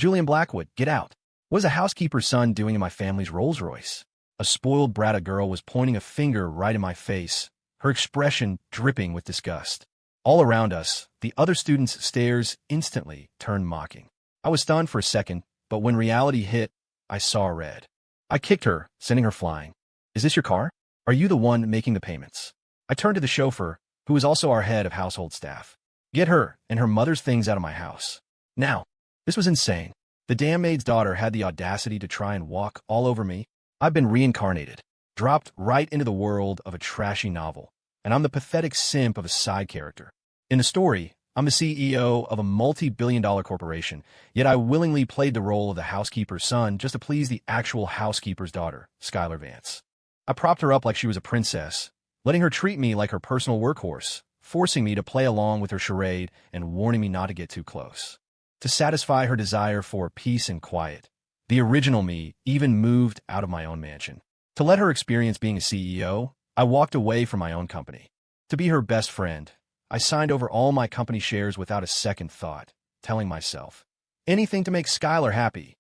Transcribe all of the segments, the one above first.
Julian Blackwood, get out. What is a housekeeper's son doing in my family's Rolls Royce? A spoiled brat girl was pointing a finger right in my face, her expression dripping with disgust. All around us, the other students' stares instantly turned mocking. I was stunned for a second, but when reality hit, I saw red. I kicked her, sending her flying. Is this your car? Are you the one making the payments? I turned to the chauffeur, who was also our head of household staff. Get her and her mother's things out of my house. Now. This was insane. The damn maid's daughter had the audacity to try and walk all over me. I've been reincarnated, dropped right into the world of a trashy novel, and I'm the pathetic simp of a side character. In the story, I'm the CEO of a multi-billion-dollar corporation, yet I willingly played the role of the housekeeper's son just to please the actual housekeeper's daughter, Skylar Vance. I propped her up like she was a princess, letting her treat me like her personal workhorse, forcing me to play along with her charade and warning me not to get too close. To satisfy her desire for peace and quiet, the original me even moved out of my own mansion. To let her experience being a CEO, I walked away from my own company. To be her best friend, I signed over all my company shares without a second thought, telling myself, anything to make Skylar happy.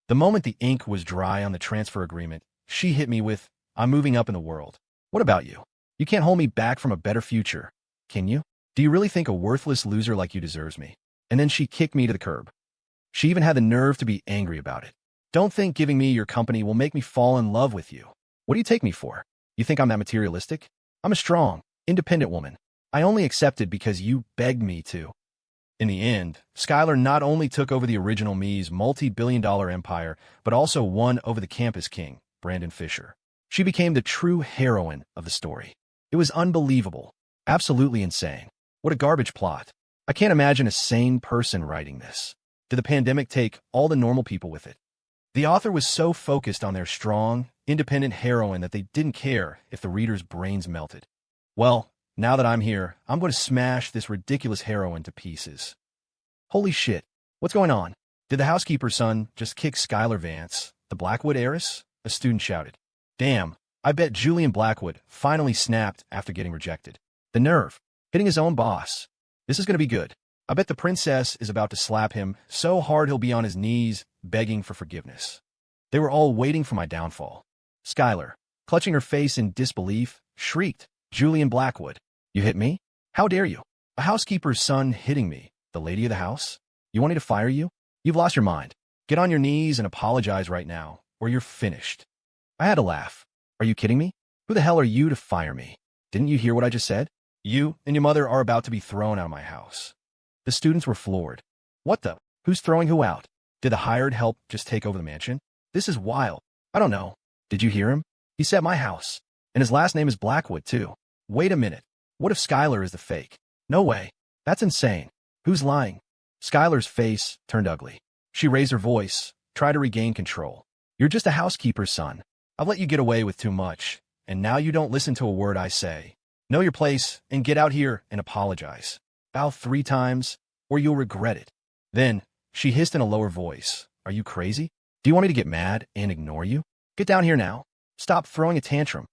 The moment the ink was dry on the transfer agreement, she hit me with, I'm moving up in the world. What about you? You can't hold me back from a better future, can you? Do you really think a worthless loser like you deserves me? And then she kicked me to the curb. She even had the nerve to be angry about it. Don't think giving me your company will make me fall in love with you. What do you take me for? You think I'm that materialistic? I'm a strong, independent woman. I only accepted because you begged me to. In the end, Skylar not only took over the original me's multi-billion-dollar empire, but also won over the campus king, Brandon Fisher. She became the true heroine of the story. It was unbelievable. Absolutely insane. What a garbage plot. I can't imagine a sane person writing this. Did the pandemic take all the normal people with it? The author was so focused on their strong, independent heroine that they didn't care if the reader's brains melted. Well, now that I'm here, I'm going to smash this ridiculous heroine to pieces. Holy shit, what's going on? Did the housekeeper's son just kick Skylar Vance, the Blackwood heiress? A student shouted. Damn, I bet Julian Blackwood finally snapped after getting rejected. The nerve, hitting his own boss. This is going to be good. I bet the princess is about to slap him so hard he'll be on his knees begging for forgiveness. They were all waiting for my downfall. Skylar, clutching her face in disbelief, shrieked, Julian Blackwood, you hit me? How dare you? A housekeeper's son hitting me, the lady of the house? You want me to fire you? You've lost your mind. Get on your knees and apologize right now, or you're finished. I had to laugh. Are you kidding me? Who the hell are you to fire me? Didn't you hear what I just said? You and your mother are about to be thrown out of my house. The students were floored. What the? Who's throwing who out? Did the hired help just take over the mansion? This is wild. I don't know. Did you hear him? He said my house. And his last name is Blackwood, too. Wait a minute. What if Skylar is the fake? No way. That's insane. Who's lying? Skylar's face turned ugly. She raised her voice, tried to regain control. You're just a housekeeper's son. I've let you get away with too much, and now you don't listen to a word I say. Know your place and get out here and apologize. Bow 3 times, or you'll regret it. Then, she hissed in a lower voice. Are you crazy? Do you want me to get mad and ignore you? Get down here now. Stop throwing a tantrum.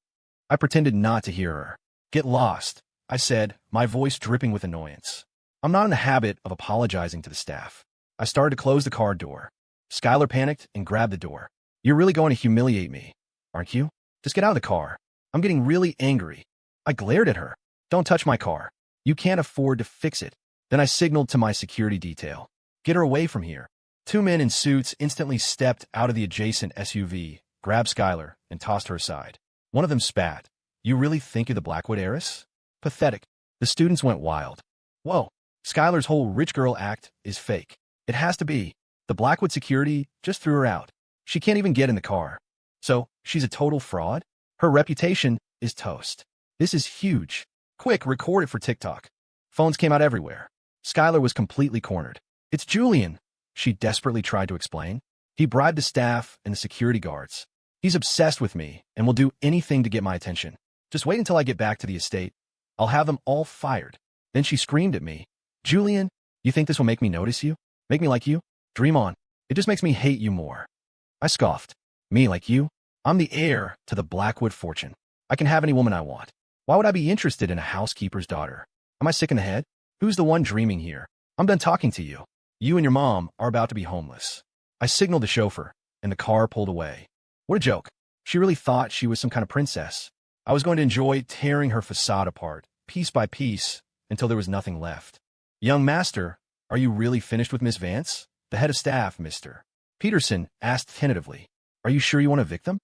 I pretended not to hear her. Get lost, I said, my voice dripping with annoyance. I'm not in the habit of apologizing to the staff. I started to close the car door. Skylar panicked and grabbed the door. You're really going to humiliate me, aren't you? Just get out of the car. I'm getting really angry. I glared at her. Don't touch my car. You can't afford to fix it. Then I signaled to my security detail. Get her away from here. 2 men in suits instantly stepped out of the adjacent SUV, grabbed Skylar, and tossed her aside. One of them spat. You really think you're the Blackwood heiress? Pathetic. The students went wild. Whoa, Skylar's whole rich girl act is fake. It has to be. The Blackwood security just threw her out. She can't even get in the car. So, she's a total fraud? Her reputation is toast. This is huge. Quick, record it for TikTok. Phones came out everywhere. Skylar was completely cornered. It's Julian, she desperately tried to explain. He bribed the staff and the security guards. He's obsessed with me and will do anything to get my attention. Just wait until I get back to the estate. I'll have them all fired. Then she screamed at me. Julian, you think this will make me notice you? Make me like you? Dream on. It just makes me hate you more. I scoffed. Me like you? I'm the heir to the Blackwood fortune. I can have any woman I want. Why would I be interested in a housekeeper's daughter? Am I sick in the head? Who's the one dreaming here? I'm done talking to you. You and your mom are about to be homeless. I signaled the chauffeur, and the car pulled away. What a joke. She really thought she was some kind of princess. I was going to enjoy tearing her facade apart, piece by piece, until there was nothing left. Young master, are you really finished with Miss Vance? The head of staff, Mr. Peterson, asked tentatively. Are you sure you want a victim?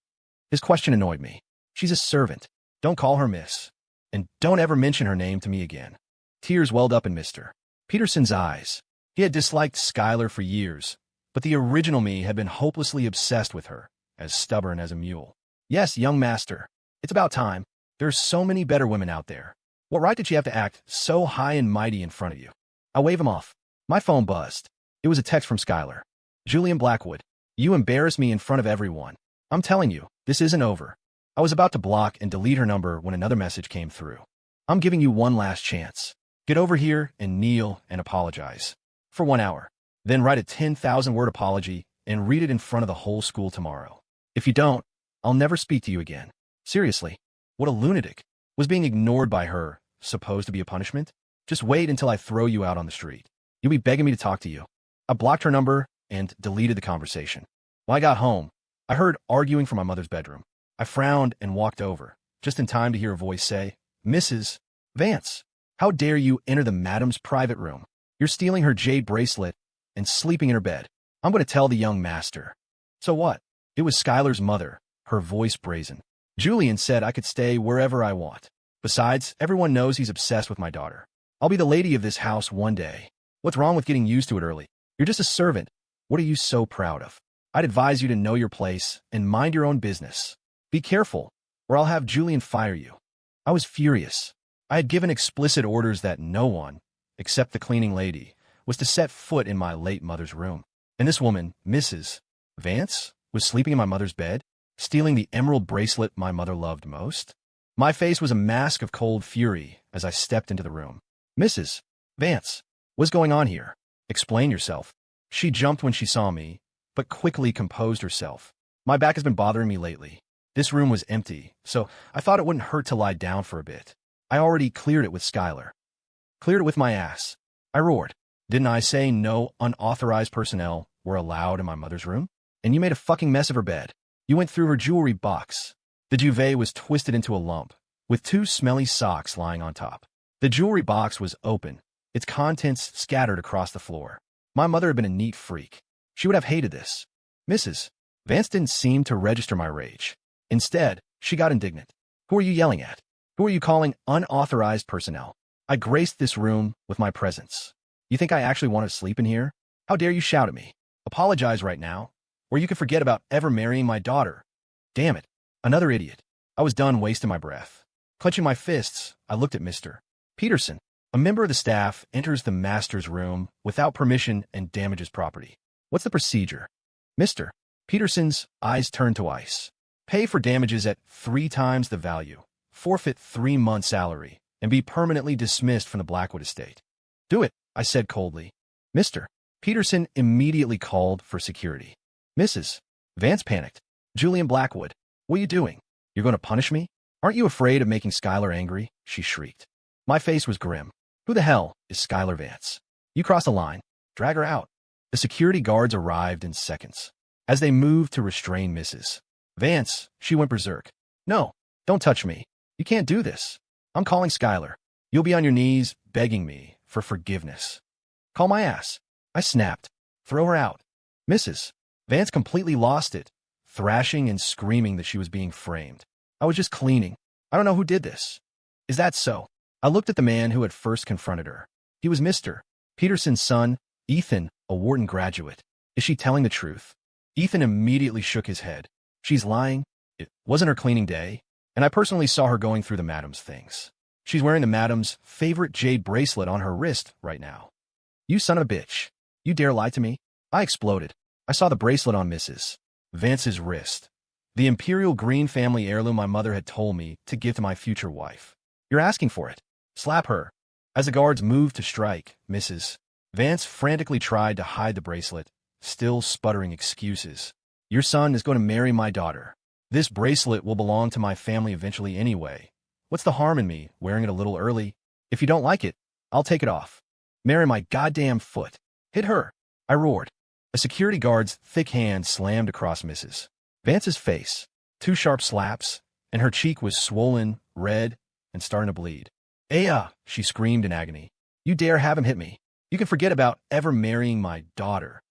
His question annoyed me. She's a servant. Don't call her miss. And don't ever mention her name to me again. Tears welled up in Mr. Peterson's eyes. He had disliked Skylar for years, but the original me had been hopelessly obsessed with her, as stubborn as a mule. Yes, young master. It's about time. There's so many better women out there. What right did she have to act so high and mighty in front of you? I wave him off. My phone buzzed. It was a text from Skylar. Julian Blackwood, you embarrass me in front of everyone. I'm telling you, this isn't over. I was about to block and delete her number when another message came through. I'm giving you one last chance. Get over here and kneel and apologize. For 1 hour. Then write a 10,000-word apology and read it in front of the whole school tomorrow. If you don't, I'll never speak to you again. Seriously, what a lunatic. Was being ignored by her supposed to be a punishment? Just wait until I throw you out on the street. You'll be begging me to talk to you. I blocked her number and deleted the conversation. When I got home, I heard arguing from my mother's bedroom. I frowned and walked over, just in time to hear a voice say, Mrs. Vance, how dare you enter the madam's private room? You're stealing her jade bracelet and sleeping in her bed. I'm going to tell the young master. So what? It was Skylar's mother, her voice brazen. Julian said I could stay wherever I want. Besides, everyone knows he's obsessed with my daughter. I'll be the lady of this house one day. What's wrong with getting used to it early? You're just a servant. What are you so proud of? I'd advise you to know your place and mind your own business. Be careful, or I'll have Julian fire you. I was furious. I had given explicit orders that no one, except the cleaning lady, was to set foot in my late mother's room. And this woman, Mrs. Vance, was sleeping in my mother's bed, stealing the emerald bracelet my mother loved most. My face was a mask of cold fury as I stepped into the room. Mrs. Vance, what's going on here? Explain yourself. She jumped when she saw me, but quickly composed herself. My back has been bothering me lately. This room was empty, so I thought it wouldn't hurt to lie down for a bit. I already cleared it with Skylar. Cleared it with my ass. I roared. Didn't I say no unauthorized personnel were allowed in my mother's room? And you made a fucking mess of her bed. You went through her jewelry box. The duvet was twisted into a lump, with 2 smelly socks lying on top. The jewelry box was open, its contents scattered across the floor. My mother had been a neat freak. She would have hated this. Mrs. Vance didn't seem to register my rage. Instead, she got indignant. Who are you yelling at? Who are you calling unauthorized personnel? I graced this room with my presence. You think I actually want to sleep in here? How dare you shout at me? Apologize right now, or you can forget about ever marrying my daughter. Damn it, another idiot. I was done wasting my breath. Clenching my fists, I looked at Mr. Peterson. A member of the staff enters the master's room without permission and damages property. What's the procedure? Mr. Peterson's eyes turned to ice. Pay for damages at 3 times the value, forfeit 3 months' salary, and be permanently dismissed from the Blackwood estate. Do it, I said coldly. Mr. Peterson immediately called for security. Mrs. Vance panicked. Julian Blackwood, what are you doing? You're going to punish me? Aren't you afraid of making Skylar angry? She shrieked. My face was grim. Who the hell is Skylar Vance? You crossed the line. Drag her out. The security guards arrived in seconds. As they moved to restrain Mrs. Vance, she went berserk. No, don't touch me. You can't do this. I'm calling Skylar. You'll be on your knees begging me for forgiveness. Call my ass. I snapped. Throw her out. Mrs. Vance completely lost it, thrashing and screaming that she was being framed. I was just cleaning. I don't know who did this. Is that so? I looked at the man who had first confronted her. He was Mr. Peterson's son, Ethan, a Wharton graduate. Is she telling the truth? Ethan immediately shook his head. She's lying. It wasn't her cleaning day, and I personally saw her going through the madam's things. She's wearing the madam's favorite jade bracelet on her wrist right now. You son of a bitch. You dare lie to me? I exploded. I saw the bracelet on Mrs. Vance's wrist. The imperial green family heirloom my mother had told me to give to my future wife. You're asking for it. Slap her. As the guards moved to strike, Mrs. Vance frantically tried to hide the bracelet, still sputtering excuses. Your son is going to marry my daughter. This bracelet will belong to my family eventually anyway. What's the harm in me wearing it a little early? If you don't like it, I'll take it off. Marry my goddamn foot. Hit her. I roared. A security guard's thick hand slammed across Mrs. Vance's face. 2 sharp slaps, and her cheek was swollen, red, and starting to bleed. "Aya!" she screamed in agony. "You dare have him hit me? You can forget about ever marrying my daughter."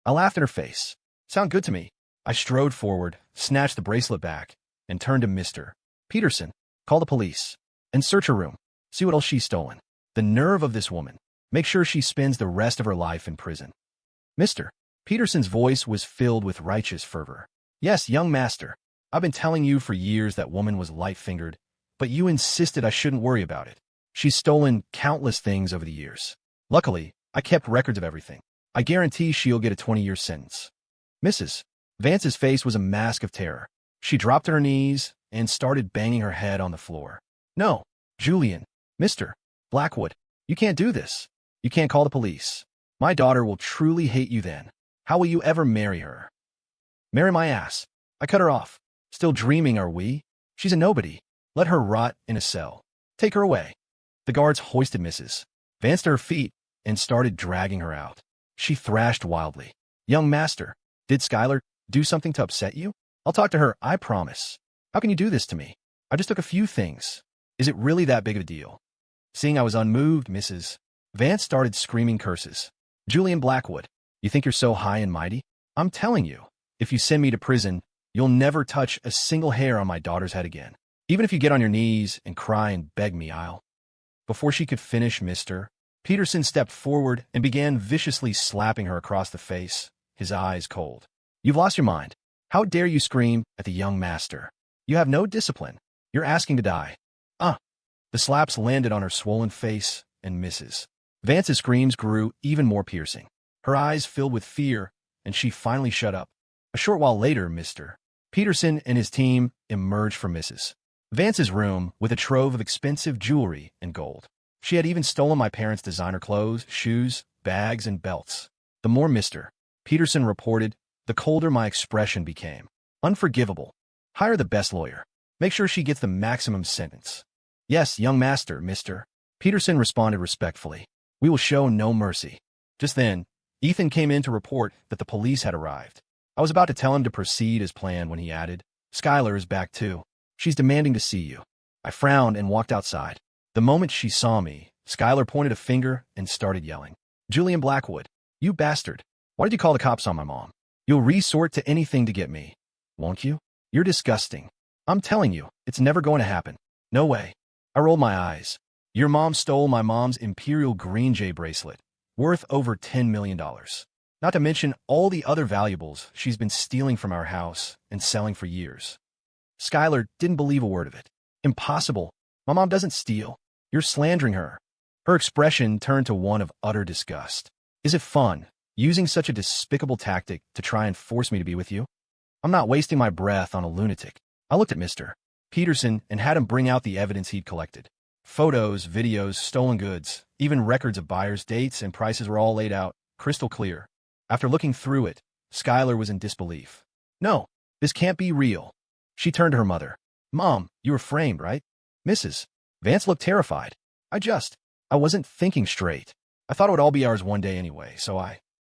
I laughed in her face. "Sound good to me." I strode forward, snatched the bracelet back, and turned to Mr. Peterson. "Call the police. And search her room. See what else she's stolen. The nerve of this woman. Make sure she spends the rest of her life in prison." Mr. Peterson's voice was filled with righteous fervor. "Yes, young master. I've been telling you for years that woman was light-fingered, but you insisted I shouldn't worry about it. She's stolen countless things over the years. Luckily, I kept records of everything. I guarantee she'll get a 20-year sentence." Mrs. Vance's face was a mask of terror. She dropped to her knees and started banging her head on the floor. "No, Julian, Mr. Blackwood, you can't do this. You can't call the police. My daughter will truly hate you then. How will you ever marry her?" "Marry my ass. I cut her off. Still dreaming, are we? She's a nobody. Let her rot in a cell. Take her away." The guards hoisted Mrs. Vance to her feet and started dragging her out. She thrashed wildly. "Young master, did Skylar do something to upset you? I'll talk to her, I promise. How can you do this to me? I just took a few things. Is it really that big of a deal?" Seeing I was unmoved, Mrs. Vance started screaming curses. "Julian Blackwood, you think you're so high and mighty? I'm telling you, if you send me to prison, you'll never touch a single hair on my daughter's head again. Even if you get on your knees and cry and beg me, I'll—" Before she could finish, Mr. Peterson stepped forward and began viciously slapping her across the face, his eyes cold. "You've lost your mind. How dare you scream at the young master? You have no discipline. You're asking to die." The slaps landed on her swollen face, and Mrs. Vance's screams grew even more piercing. Her eyes filled with fear, and she finally shut up. A short while later, Mr. Peterson and his team emerged from Mrs. Vance's room with a trove of expensive jewelry and gold. She had even stolen my parents' designer clothes, shoes, bags, and belts. The more Mr. Peterson reported, the colder my expression became. Unforgivable. Hire the best lawyer. Make sure she gets the maximum sentence. "Yes, young master, Mr. Peterson responded respectfully. "We will show no mercy." Just then, Ethan came in to report that the police had arrived. I was about to tell him to proceed as planned when he added, "Skylar is back too. She's demanding to see you." I frowned and walked outside. The moment she saw me, Skylar pointed a finger and started yelling. "Julian Blackwood, you bastard. Why did you call the cops on my mom? You'll resort to anything to get me, won't you? You're disgusting. I'm telling you, it's never going to happen. No way." I rolled my eyes. "Your mom stole my mom's Imperial Green Jay bracelet, worth over $10 million. Not to mention all the other valuables she's been stealing from our house and selling for years." Skylar didn't believe a word of it. "Impossible. My mom doesn't steal. You're slandering her." Her expression turned to one of utter disgust. "Is it fun, using such a despicable tactic to try and force me to be with you? I'm not wasting my breath on a lunatic." I looked at Mr. Peterson and had him bring out the evidence he'd collected. Photos, videos, stolen goods, even records of buyers' dates and prices were all laid out, crystal clear. After looking through it, Skylar was in disbelief. "No, this can't be real." She turned to her mother. "Mom, you were framed, right?" Mrs. Vance looked terrified. I wasn't thinking straight. I thought it would all be ours one day anyway, so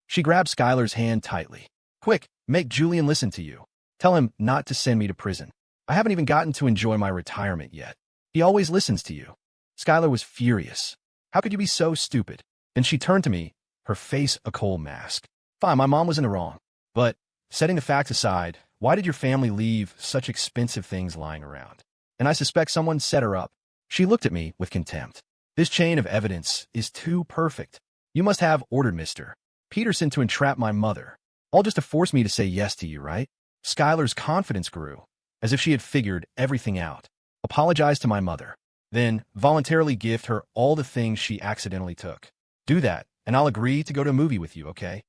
She grabbed Skylar's hand tightly. "Quick, make Julian listen to you. Tell him not to send me to prison. I haven't even gotten to enjoy my retirement yet. He always listens to you." Skylar was furious. "How could you be so stupid?" Then she turned to me, her face a cold mask. "Fine, my mom was in the wrong. But, setting the facts aside, why did your family leave such expensive things lying around? And I suspect someone set her up." She looked at me with contempt. "This chain of evidence is too perfect. You must have ordered Mr. Peterson to entrap my mother, all just to force me to say yes to you, right?" Skylar's confidence grew, as if she had figured everything out. "Apologize to my mother. Then voluntarily gift her all the things she accidentally took. Do that, and I'll agree to go to a movie with you, okay?"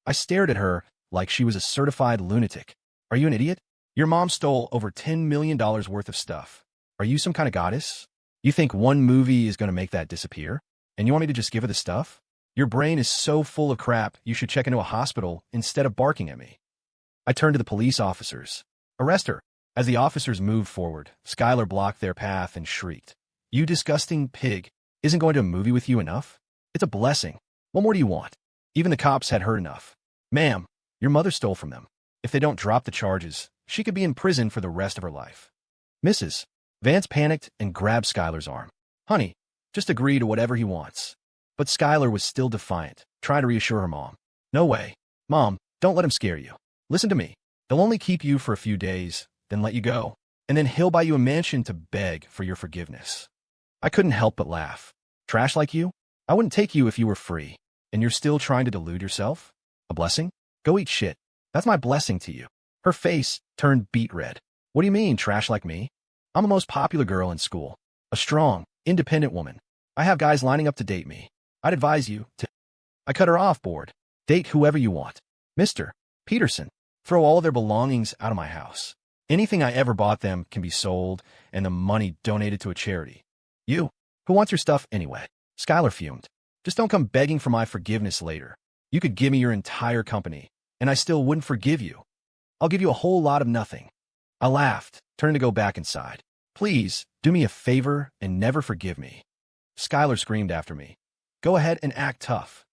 I stared at her like she was a certified lunatic. "Are you an idiot? Your mom stole over $10 million worth of stuff. Are you some kind of goddess? You think one movie is going to make that disappear? And you want me to just give her the stuff? Your brain is so full of crap you should check into a hospital instead of barking at me." I turned to the police officers. "Arrest her." As the officers moved forward, Skylar blocked their path and shrieked. "You disgusting pig. Isn't going to a movie with you enough? It's a blessing. What more do you want?" Even the cops had heard enough. Ma'am, your mother stole from them. If they don't drop the charges, she could be in prison for the rest of her life. Mrs. Vance panicked and grabbed Skylar's arm. Honey, just agree to whatever he wants. But Skylar was still defiant, trying to reassure her mom. No way. Mom, don't let him scare you. Listen to me. They'll only keep you for a few days, then let you go. And then he'll buy you a mansion to beg for your forgiveness. I couldn't help but laugh. Trash like you? I wouldn't take you if you were free. And you're still trying to delude yourself? A blessing? Go eat shit. That's my blessing to you. Her face turned beet red. What do you mean, trash like me? I'm the most popular girl in school. A strong, independent woman. I have guys lining up to date me. I'd advise you to... I cut her off, bored. Date whoever you want. Mr. Peterson, throw all of their belongings out of my house. Anything I ever bought them can be sold and the money donated to a charity. You, who wants your stuff anyway? Skylar fumed. Just don't come begging for my forgiveness later. You could give me your entire company, and I still wouldn't forgive you. I'll give you a whole lot of nothing. I laughed, turning to go back inside. Please, do me a favor and never forgive me. Skylar screamed after me. Go ahead and act tough.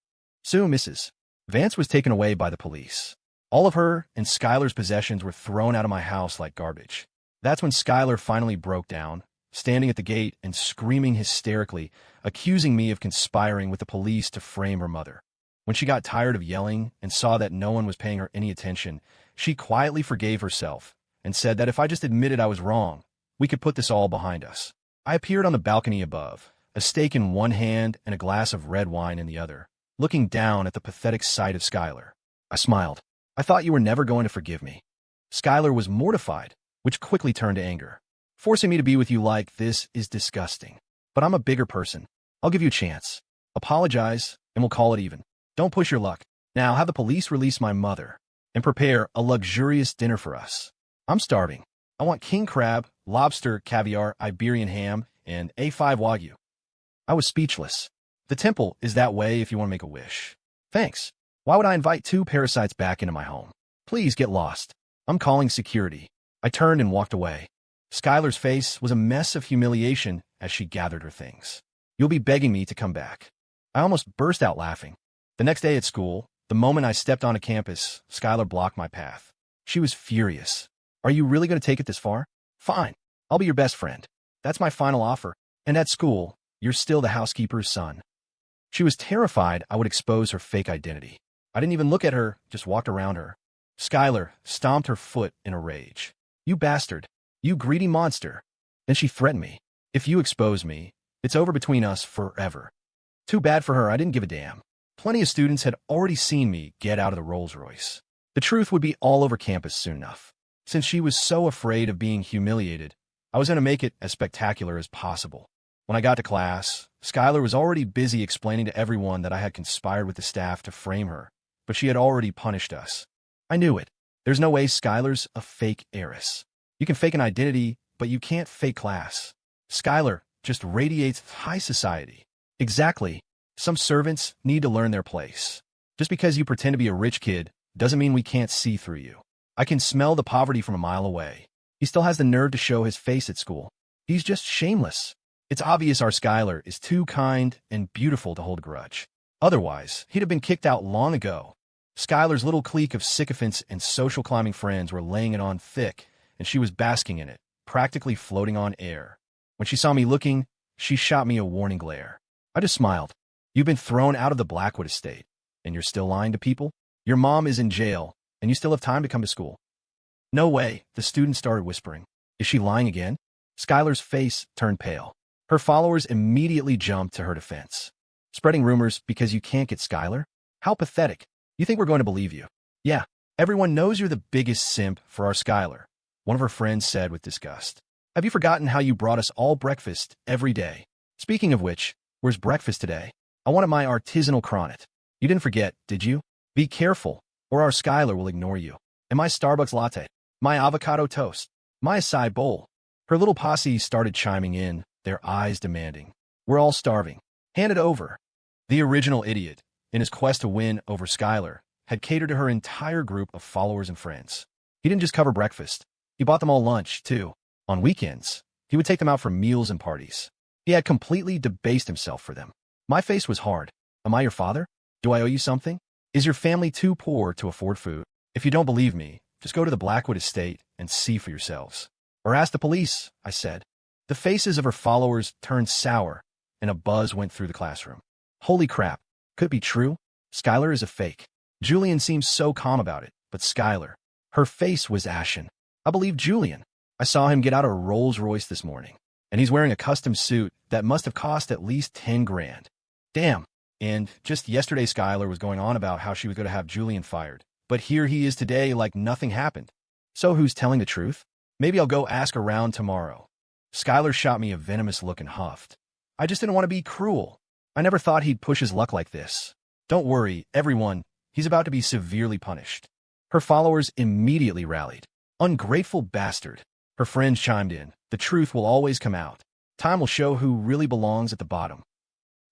Soon, Mrs. Vance was taken away by the police. All of her and Skylar's possessions were thrown out of my house like garbage. That's when Skylar finally broke down, standing at the gate and screaming hysterically, accusing me of conspiring with the police to frame her mother. When she got tired of yelling and saw that no one was paying her any attention, she quietly forgave herself and said that if I just admitted I was wrong, we could put this all behind us. I appeared on the balcony above, a steak in one hand and a glass of red wine in the other, looking down at the pathetic sight of Skylar. I smiled. I thought you were never going to forgive me. Skylar was mortified, which quickly turned to anger. Forcing me to be with you like this is disgusting. But I'm a bigger person. I'll give you a chance. Apologize, and we'll call it even. Don't push your luck. Now have the police release my mother and prepare a luxurious dinner for us. I'm starving. I want king crab, lobster, caviar, Iberian ham, and A5 Wagyu. I was speechless. The temple is that way if you want to make a wish. Thanks. Why would I invite two parasites back into my home? Please get lost. I'm calling security. I turned and walked away. Skylar's face was a mess of humiliation as she gathered her things. You'll be begging me to come back. I almost burst out laughing. The next day at school, the moment I stepped onto campus, Skylar blocked my path. She was furious. Are you really going to take it this far? Fine. I'll be your best friend. That's my final offer. And at school, you're still the housekeeper's son. She was terrified I would expose her fake identity. I didn't even look at her, just walked around her. Skylar stomped her foot in a rage. You bastard. You greedy monster. Then she threatened me. If you expose me, it's over between us forever. Too bad for her, I didn't give a damn. Plenty of students had already seen me get out of the Rolls Royce. The truth would be all over campus soon enough. Since she was so afraid of being humiliated, I was going to make it as spectacular as possible. When I got to class, Skylar was already busy explaining to everyone that I had conspired with the staff to frame her, but she had already punished us. I knew it. There's no way Skylar's a fake heiress. You can fake an identity, but you can't fake class. Skylar just radiates high society. Exactly. Some servants need to learn their place. Just because you pretend to be a rich kid doesn't mean we can't see through you. I can smell the poverty from a mile away. He still has the nerve to show his face at school. He's just shameless. It's obvious our Skylar is too kind and beautiful to hold a grudge. Otherwise, he'd have been kicked out long ago. Skylar's little clique of sycophants and social climbing friends were laying it on thick, and she was basking in it, practically floating on air. When she saw me looking, she shot me a warning glare. I just smiled. You've been thrown out of the Blackwood estate, and you're still lying to people? Your mom is in jail, and you still have time to come to school. No way, the students started whispering. Is she lying again? Skylar's face turned pale. Her followers immediately jumped to her defense. Spreading rumors because you can't get Skylar? How pathetic. You think we're going to believe you? Yeah, everyone knows you're the biggest simp for our Skylar, one of her friends said with disgust. Have you forgotten how you brought us all breakfast every day? Speaking of which, where's breakfast today? I wanted my artisanal cronut. You didn't forget, did you? Be careful, or our Skylar will ignore you. And my Starbucks latte, my avocado toast, my acai bowl. Her little posse started chiming in, their eyes demanding. We're all starving. Hand it over. The original idiot, in his quest to win over Skylar, had catered to her entire group of followers and friends. He didn't just cover breakfast. He bought them all lunch, too. On weekends, he would take them out for meals and parties. He had completely debased himself for them. My face was hard. Am I your father? Do I owe you something? Is your family too poor to afford food? If you don't believe me, just go to the Blackwood estate and see for yourselves. Or ask the police, I said. The faces of her followers turned sour, and a buzz went through the classroom. Holy crap. Could it be true? Skylar is a fake. Julian seems so calm about it, but Skylar, her face was ashen. I believe Julian. I saw him get out a Rolls Royce this morning, and he's wearing a custom suit that must have cost at least 10 grand. Damn. And just yesterday Skylar was going on about how she was going to have Julian fired. But here he is today like nothing happened. So who's telling the truth? Maybe I'll go ask around tomorrow. Skylar shot me a venomous look and huffed. I just didn't want to be cruel. I never thought he'd push his luck like this. Don't worry, everyone. He's about to be severely punished. Her followers immediately rallied. Ungrateful bastard. Her friends chimed in. The truth will always come out. Time will show who really belongs at the bottom.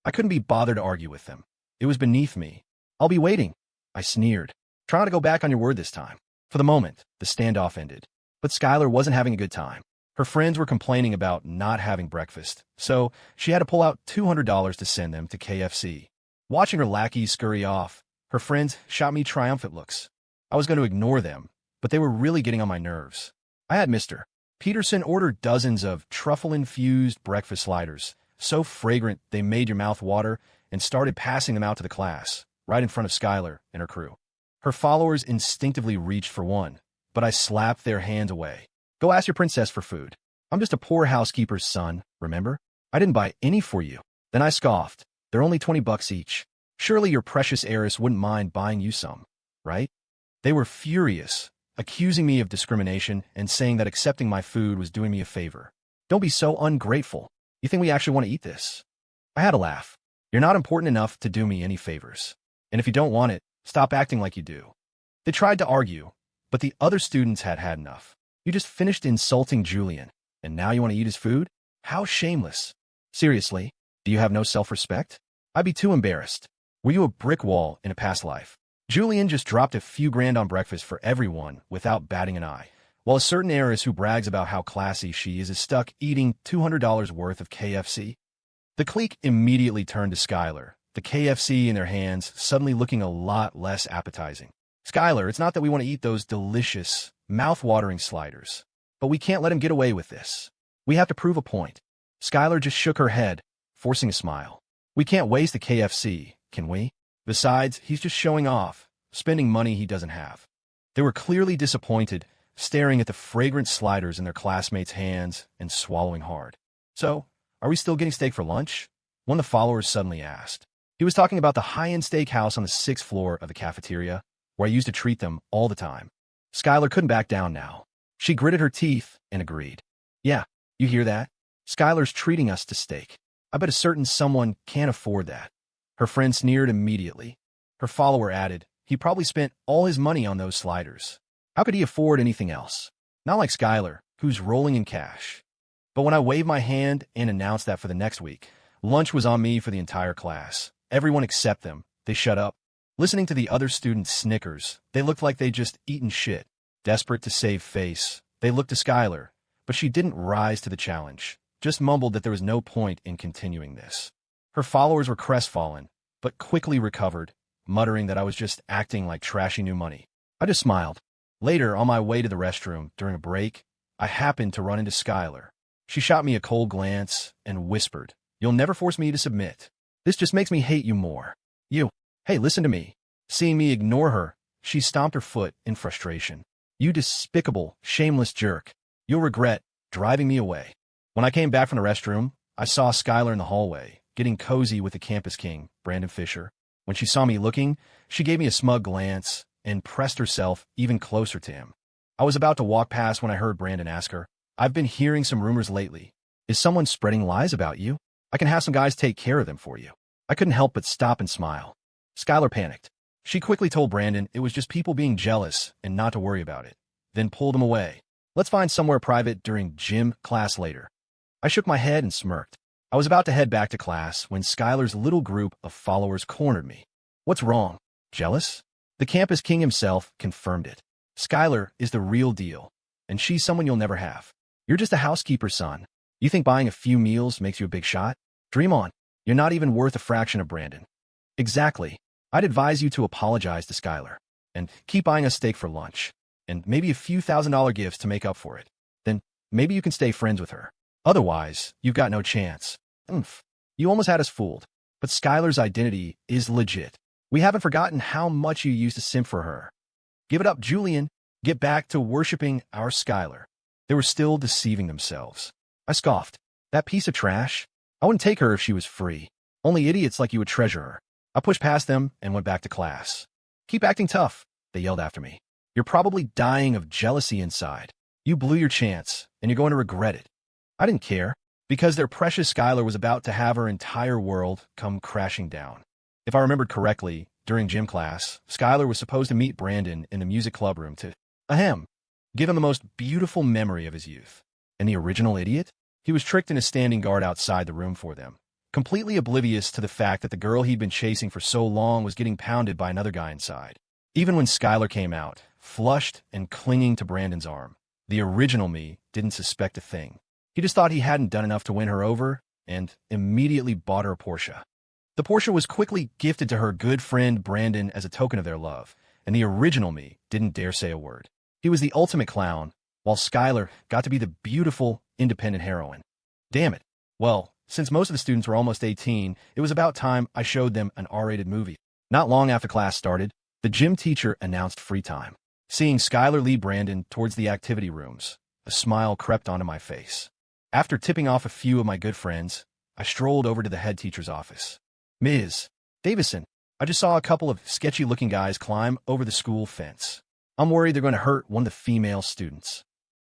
I couldn't be bothered to argue with them. It was beneath me. I'll be waiting. I sneered. Try not to go back on your word this time. For the moment, the standoff ended. But Skylar wasn't having a good time. Her friends were complaining about not having breakfast, so she had to pull out $200 to send them to KFC. Watching her lackeys scurry off, her friends shot me triumphant looks. I was going to ignore them, but they were really getting on my nerves. I had Mr. Peterson order dozens of truffle-infused breakfast sliders, so fragrant they made your mouth water, and started passing them out to the class, right in front of Skylar and her crew. Her followers instinctively reached for one, but I slapped their hands away. Go ask your princess for food. I'm just a poor housekeeper's son, remember? I didn't buy any for you. Then I scoffed. They're only $20 each. Surely your precious heiress wouldn't mind buying you some, right? They were furious, accusing me of discrimination and saying that accepting my food was doing me a favor. Don't be so ungrateful. You think we actually want to eat this? I had a laugh. You're not important enough to do me any favors. And if you don't want it, stop acting like you do. They tried to argue, but the other students had had enough. You just finished insulting Julian, and now you want to eat his food? How shameless. Seriously, do you have no self-respect? I'd be too embarrassed. Were you a brick wall in a past life? Julian just dropped a few grand on breakfast for everyone without batting an eye, while a certain heiress who brags about how classy she is stuck eating $200 worth of KFC. The clique immediately turned to Skylar, the KFC in their hands suddenly looking a lot less appetizing. Skylar, it's not that we want to eat those delicious, mouth-watering sliders, but we can't let him get away with this. We have to prove a point. Skylar just shook her head, forcing a smile. We can't waste the KFC, can we? Besides, he's just showing off, spending money he doesn't have. They were clearly disappointed, staring at the fragrant sliders in their classmates' hands and swallowing hard. So, are we still getting steak for lunch? One of the followers suddenly asked. He was talking about the high-end steakhouse on the 6th floor of the cafeteria, where I used to treat them all the time. Skylar couldn't back down now. She gritted her teeth and agreed. Yeah, you hear that? Skylar's treating us to steak. I bet a certain someone can't afford that. Her friend sneered immediately. Her follower added, he probably spent all his money on those sliders. How could he afford anything else? Not like Skylar, who's rolling in cash. But when I waved my hand and announced that for the next week, lunch was on me for the entire class. Everyone except them. They shut up. Listening to the other students' snickers, they looked like they'd just eaten shit. Desperate to save face, they looked to Skylar, but she didn't rise to the challenge, just mumbled that there was no point in continuing this. Her followers were crestfallen, but quickly recovered, muttering that I was just acting like trashy new money. I just smiled. Later, on my way to the restroom, during a break, I happened to run into Skylar. She shot me a cold glance and whispered, "You'll never force me to submit. This just makes me hate you more. You. Hey, listen to me." Seeing me ignore her, she stomped her foot in frustration. "You despicable, shameless jerk. You'll regret driving me away." When I came back from the restroom, I saw Skylar in the hallway, getting cozy with the campus king, Brandon Fisher. When she saw me looking, she gave me a smug glance and pressed herself even closer to him. I was about to walk past when I heard Brandon ask her, "I've been hearing some rumors lately. Is someone spreading lies about you? I can have some guys take care of them for you." I couldn't help but stop and smile. Skylar panicked. She quickly told Brandon it was just people being jealous and not to worry about it, then pulled him away. "Let's find somewhere private during gym class later." I shook my head and smirked. I was about to head back to class when Skylar's little group of followers cornered me. "What's wrong? Jealous?" The campus king himself confirmed it. "Skylar is the real deal, and she's someone you'll never have. You're just a housekeeper, son. You think buying a few meals makes you a big shot? Dream on. You're not even worth a fraction of Brandon." "Exactly. I'd advise you to apologize to Skylar and keep buying us steak for lunch and maybe a few $1,000 gifts to make up for it. Then maybe you can stay friends with her. Otherwise, you've got no chance. Oomph. You almost had us fooled. But Skylar's identity is legit. We haven't forgotten how much you used to simp for her. Give it up, Julian. Get back to worshipping our Skylar. They were still deceiving themselves. I scoffed. That piece of trash? I wouldn't take her if she was free. Only idiots like you would treasure her. I pushed past them and went back to class. Keep acting tough, they yelled after me. You're probably dying of jealousy inside. You blew your chance, and you're going to regret it. I didn't care, because their precious Skylar was about to have her entire world come crashing down. If I remembered correctly, during gym class, Skylar was supposed to meet Brandon in the music club room to, give him the most beautiful memory of his youth. And the original idiot? He was tricked into standing guard outside the room for them, completely oblivious to the fact that the girl he'd been chasing for so long was getting pounded by another guy inside. Even when Skylar came out, flushed and clinging to Brandon's arm, the original me didn't suspect a thing. He just thought he hadn't done enough to win her over and immediately bought her a Porsche. The Porsche was quickly gifted to her good friend Brandon as a token of their love, and the original me didn't dare say a word. He was the ultimate clown, while Skylar got to be the beautiful, independent heroine. Damn it. Well, since most of the students were almost 18, it was about time I showed them an R-rated movie. Not long after class started, the gym teacher announced free time. Seeing Skylar lead Brandon towards the activity rooms, a smile crept onto my face. After tipping off a few of my good friends, I strolled over to the head teacher's office. Ms. Davison, I just saw a couple of sketchy-looking guys climb over the school fence. I'm worried they're going to hurt one of the female students.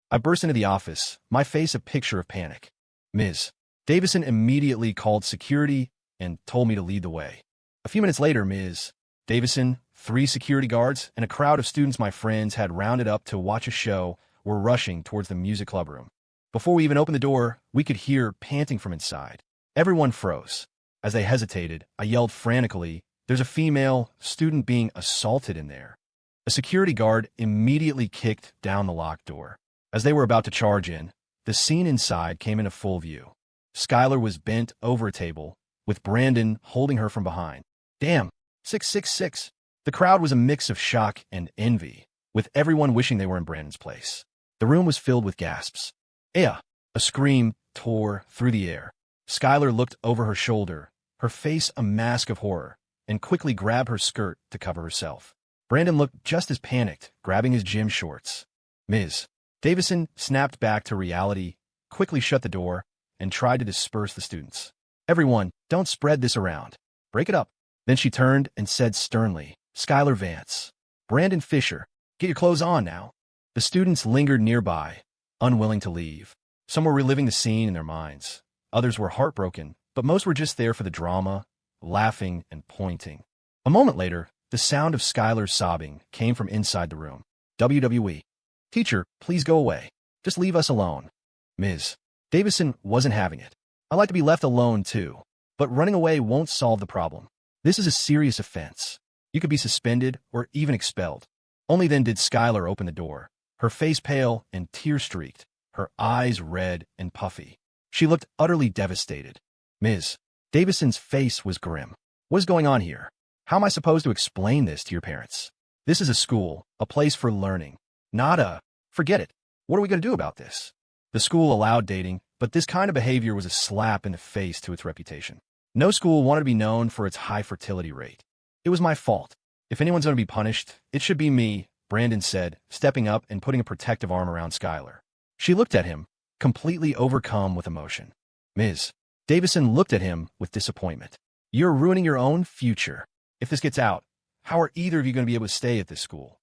I burst into the office, my face a picture of panic. Ms. Davison immediately called security and told me to lead the way. A few minutes later, Ms. Davison, 3 security guards, and a crowd of students my friends had rounded up to watch a show were rushing towards the music club room. Before we even opened the door, we could hear panting from inside. Everyone froze. As they hesitated, I yelled frantically, "There's a female student being assaulted in there." A security guard immediately kicked down the locked door. As they were about to charge in, the scene inside came into full view. Skylar was bent over a table, with Brandon holding her from behind. Damn, 666. The crowd was a mix of shock and envy, with everyone wishing they were in Brandon's place. The room was filled with gasps. "Ea!" A scream tore through the air. Skylar looked over her shoulder, her face a mask of horror, and quickly grabbed her skirt to cover herself. Brandon looked just as panicked, grabbing his gym shorts. Ms. Davison snapped back to reality, quickly shut the door, and tried to disperse the students. "Everyone, don't spread this around. Break it up." Then she turned and said sternly, "Skylar Vance, Brandon Fisher, get your clothes on now." The students lingered nearby, unwilling to leave. Some were reliving the scene in their minds. Others were heartbroken, but most were just there for the drama, laughing and pointing. A moment later, the sound of Skylar's sobbing came from inside the room. WWE. "Teacher, please go away. Just leave us alone." Ms. Davison wasn't having it. "I like to be left alone, too. But running away won't solve the problem. This is a serious offense. You could be suspended or even expelled." Only then did Skylar open the door, her face pale and tear-streaked, her eyes red and puffy. She looked utterly devastated. Ms. Davison's face was grim. "What is going on here? How am I supposed to explain this to your parents? This is a school, a place for learning. Not a, forget it. What are we going to do about this?" The school allowed dating, but this kind of behavior was a slap in the face to its reputation. No school wanted to be known for its high fertility rate. "It was my fault. If anyone's going to be punished, it should be me," Brandon said, stepping up and putting a protective arm around Skylar. She looked at him, completely overcome with emotion. Ms. Davison looked at him with disappointment. "You're ruining your own future. If this gets out, how are either of you going to be able to stay at this school?"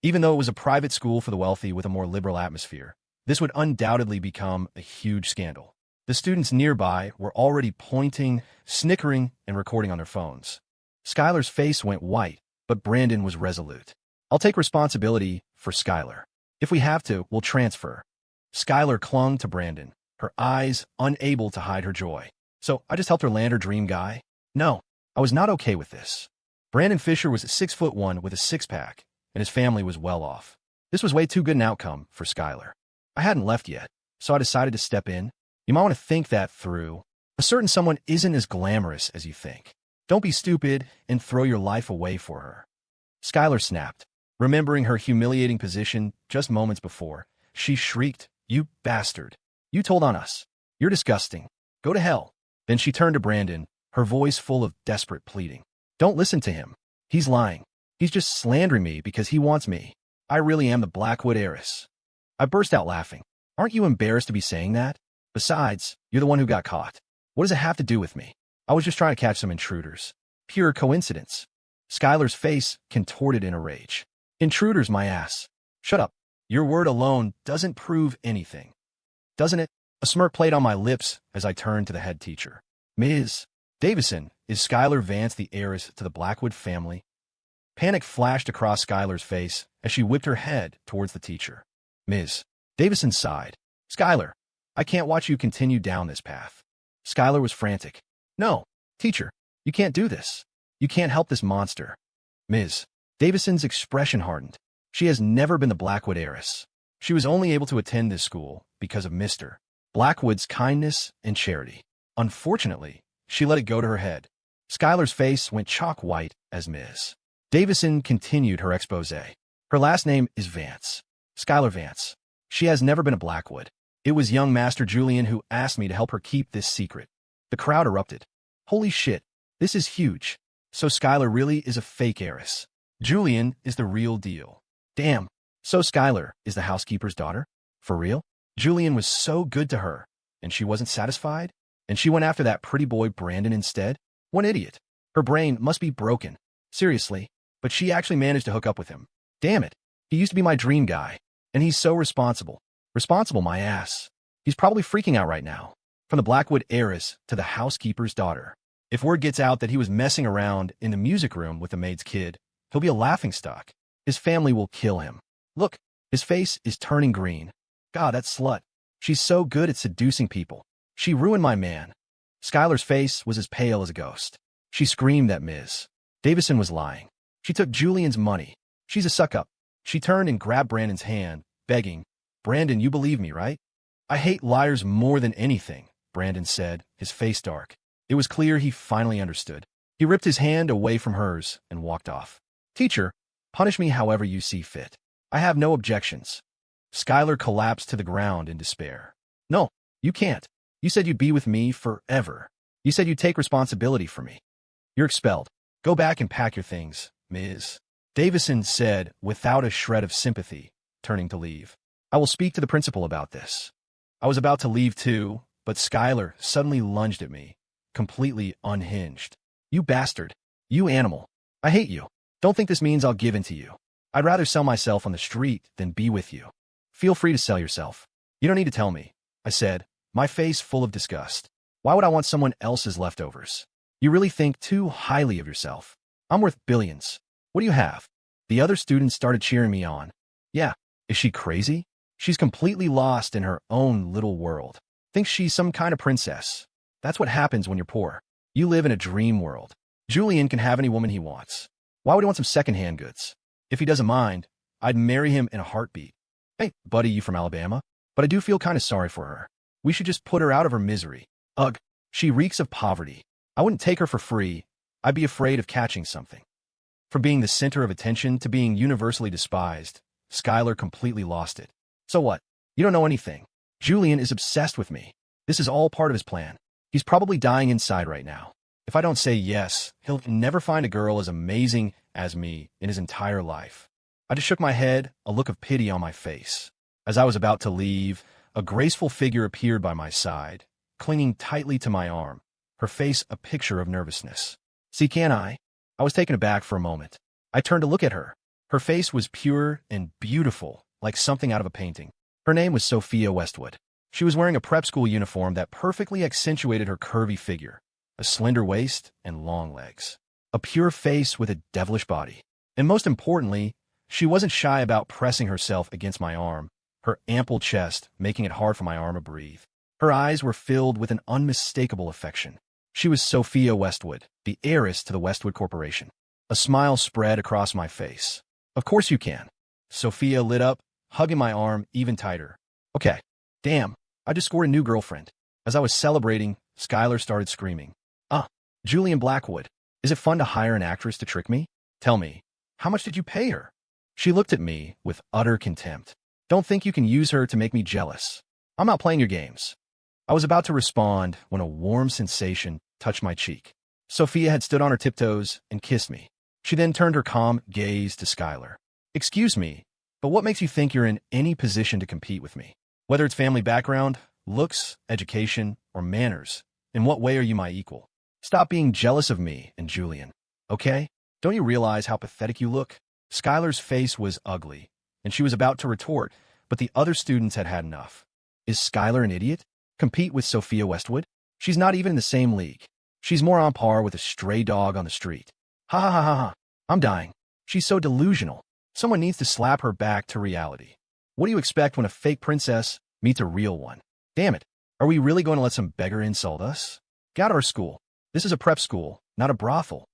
Even though it was a private school for the wealthy with a more liberal atmosphere, this would undoubtedly become a huge scandal. The students nearby were already pointing, snickering, and recording on their phones. Skylar's face went white, but Brandon was resolute. "I'll take responsibility for Skylar. If we have to, we'll transfer." Skylar clung to Brandon, her eyes unable to hide her joy. "So I just helped her land her dream guy? No, I was not okay with this." Brandon Fisher was 6'1" with a six-pack, and his family was well off. This was way too good an outcome for Skylar. I hadn't left yet, so I decided to step in. "You might want to think that through. A certain someone isn't as glamorous as you think. Don't be stupid and throw your life away for her. Skylar snapped. Remembering her humiliating position just moments before, she shrieked, "You bastard! You told on us! You're disgusting! Go to hell!" Then she turned to Brandon, her voice full of desperate pleading. "Don't listen to him. He's lying. He's just slandering me because he wants me. I really am the Blackwood heiress." I burst out laughing. "Aren't you embarrassed to be saying that? Besides, you're the one who got caught. What does it have to do with me? I was just trying to catch some intruders. Pure coincidence." Skylar's face contorted in a rage. "Intruders, my ass. Shut up. Your word alone doesn't prove anything. Doesn't it?" A smirk played on my lips as I turned to the head teacher. "Ms. Davison, is Skylar Vance the heiress to the Blackwood family?" Panic flashed across Skylar's face as she whipped her head towards the teacher. Ms. Davison sighed. "Skylar, I can't watch you continue down this path." Skylar was frantic. "No, teacher, you can't do this. You can't help this monster." Ms. Davison's expression hardened. She has never been the Blackwood heiress. She was only able to attend this school because of Mr. Blackwood's kindness and charity. Unfortunately, she let it go to her head. Skylar's face went chalk white as Ms. Davison continued her expose. "Her last name is Vance. Skylar Vance. She has never been a Blackwood. It was young Master Julian who asked me to help her keep this secret." The crowd erupted. "Holy shit, this is huge. So Skylar really is a fake heiress. Julian is the real deal. Damn, so Skylar is the housekeeper's daughter? For real? Julian was so good to her, and she wasn't satisfied? And she went after that pretty boy Brandon instead? What idiot. Her brain must be broken. Seriously, but she actually managed to hook up with him. Damn it, he used to be my dream guy, and he's so responsible. Responsible, my ass. He's probably freaking out right now. From the Blackwood heiress to the housekeeper's daughter. If word gets out that he was messing around in the music room with the maid's kid, he'll be a laughingstock. His family will kill him. Look, his face is turning green. God, that slut. She's so good at seducing people. She ruined my man." Skylar's face was as pale as a ghost. She screamed that Ms. Davison was lying. She took Julian's money. She's a suck-up. She turned and grabbed Brandon's hand, begging, "Brandon, you believe me, right?" "I hate liars more than anything," Brandon said, his face dark. It was clear he finally understood. He ripped his hand away from hers and walked off. "Teacher, punish me however you see fit. I have no objections." Skylar collapsed to the ground in despair. "No, you can't. You said you'd be with me forever. You said you'd take responsibility for me. You're expelled. Go back and pack your things, Ms. Davison said without a shred of sympathy, turning to leave. "I will speak to the principal about this." I was about to leave too, but Skylar suddenly lunged at me, completely unhinged. "You bastard. You animal. I hate you. Don't think this means I'll give in to you. I'd rather sell myself on the street than be with you. Feel free to sell yourself. You don't need to tell me," I said, my face full of disgust. "Why would I want someone else's leftovers? You really think too highly of yourself. I'm worth billions. What do you have?" The other students started cheering me on. "Yeah, is she crazy? She's completely lost in her own little world. Thinks she's some kind of princess. That's what happens when you're poor. You live in a dream world. Julian can have any woman he wants. Why would he want some secondhand goods? If he doesn't mind, I'd marry him in a heartbeat. Hey, buddy, you from Alabama? But I do feel kind of sorry for her. We should just put her out of her misery. Ugh, she reeks of poverty. I wouldn't take her for free. I'd be afraid of catching something." From being the center of attention to being universally despised, Skylar completely lost it. "So what? You don't know anything. Julian is obsessed with me. This is all part of his plan. He's probably dying inside right now. If I don't say yes, he'll never find a girl as amazing as me in his entire life." I just shook my head, a look of pity on my face. As I was about to leave, a graceful figure appeared by my side, clinging tightly to my arm, her face a picture of nervousness. "See, can't I?" I was taken aback for a moment. I turned to look at her. Her face was pure and beautiful, like something out of a painting. Her name was Sophia Westwood. She was wearing a prep school uniform that perfectly accentuated her curvy figure, a slender waist and long legs, a pure face with a devilish body. And most importantly, she wasn't shy about pressing herself against my arm, her ample chest making it hard for my arm to breathe. Her eyes were filled with an unmistakable affection. She was Sophia Westwood, the heiress to the Westwood Corporation. A smile spread across my face. "Of course you can." Sophia lit up, hugging my arm even tighter. "Okay. Damn, I just scored a new girlfriend." As I was celebrating, Skylar started screaming. "Ah, Julian Blackwood. Is it fun to hire an actress to trick me? Tell me, how much did you pay her? She looked at me with utter contempt. Don't think you can use her to make me jealous. I'm not playing your games. I was about to respond when a warm sensation touched my cheek. Sophia had stood on her tiptoes and kissed me. She then turned her calm gaze to Skylar. Excuse me, but what makes you think you're in any position to compete with me? Whether it's family background, looks, education, or manners, in what way are you my equal? Stop being jealous of me and Julian, okay? Don't you realize how pathetic you look? Skylar's face was ugly, and she was about to retort, but the other students had had enough. Is Skylar an idiot? Compete with Sophia Westwood? She's not even in the same league. She's more on par with a stray dog on the street. Ha ha ha ha ha. I'm dying. She's so delusional. Someone needs to slap her back to reality. What do you expect when a fake princess meets a real one? Damn it. Are we really going to let some beggar insult us? Get out of our school. This is a prep school, not a brothel.